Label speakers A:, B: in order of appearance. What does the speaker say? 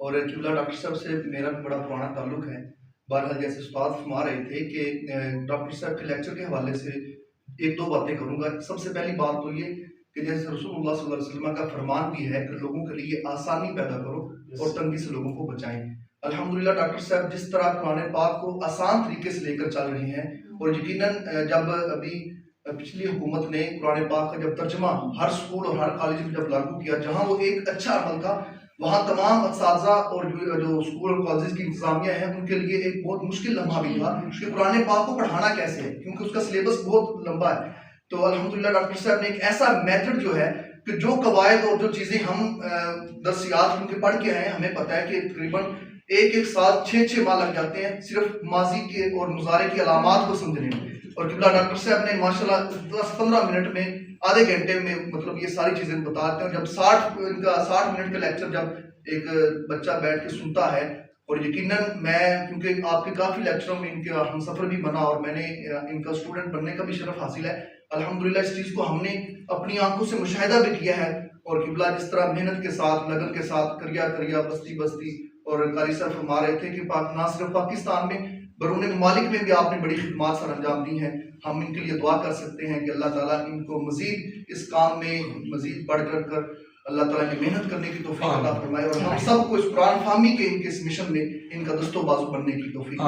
A: और किबला डॉक्टर साहब से मेरा भी बड़ा पुराना ताल्लुक है। बहरहाल जैसे उस्ताद फरमा रहे थे कि डॉक्टर साहब के लेक्चर के हवाले से एक दो बातें करूँगा। सबसे पहली बात तो ये कि जैसे रसूलुल्लाह सल्लल्लाहु अलैहि वसल्लम का फरमान भी है कि लोगों के लिए आसानी पैदा करो और तंगी से लोगों को बचाएं। अल्हम्दुलिल्लाह डॉक्टर साहब जिस तरह कुरान पाक को आसान तरीके से लेकर चल रहे हैं, और यकीनन जब अभी पिछली हुकूमत ने कुरान पाक का जब तर्जमा हर स्कूल और हर कॉलेज में जब लागू किया, जहाँ वो एक अच्छा अमल था, वहाँ तमाम असातिज़ा और जो स्कूल और कॉलेज की इंतजामिया है उनके लिए एक बहुत मुश्किल लम्हा भी था कि कुरान पाक को पढ़ाना कैसे है, क्योंकि उसका सिलेबस बहुत लंबा है। तो अल्हम्दुलिल्लाह डॉक्टर साहब ने एक ऐसा मेथड जो है कि जो कवायद और जो चीज़ें हम दरसियात उनके पढ़ के आए हैं, हमें पता है कि तकरीबन एक साल 6 माह लग जाते हैं सिर्फ माजी के और मुजारे की अलामात को समझने में। और किबला डॉक्टर साहब ने माशाल्लाह 10-15 मिनट में, आधे घंटे में मतलब ये सारी चीज़ें बताते हैं। जब 60 मिनट का लेक्चर जब एक बच्चा बैठ के सुनता है, और यकीनन मैं क्योंकि आपके काफ़ी लेक्चरों में इनके हमसफ़र भी बना और मैंने इनका स्टूडेंट बनने का भी शरफ हासिल है। अल्हम्दुलिल्लाह इस चीज़ को हमने अपनी आंखों से मुशाहिदा भी किया है। और किबला जिस तरह मेहनत के साथ, लगन के साथ, करिया बस्ती बस्ती, और कारी सर फरमा रहे थे कि ना सिर्फ पाकिस्तान में बरूने ममालिक में भी आपने बड़ी खिदमात सर अंजाम दी हैं। हम इनके लिए दुआ कर सकते हैं कि अल्लाह ताला इनको मजीद इस काम में मजीद बढ़ कर अल्लाह ताला की मेहनत करने की तौफीक अता फरमाए, और हम सबको इस कुरान फाहमी के इनके इस मिशन में इनका दस्तों बाजू बनने की तौफीक।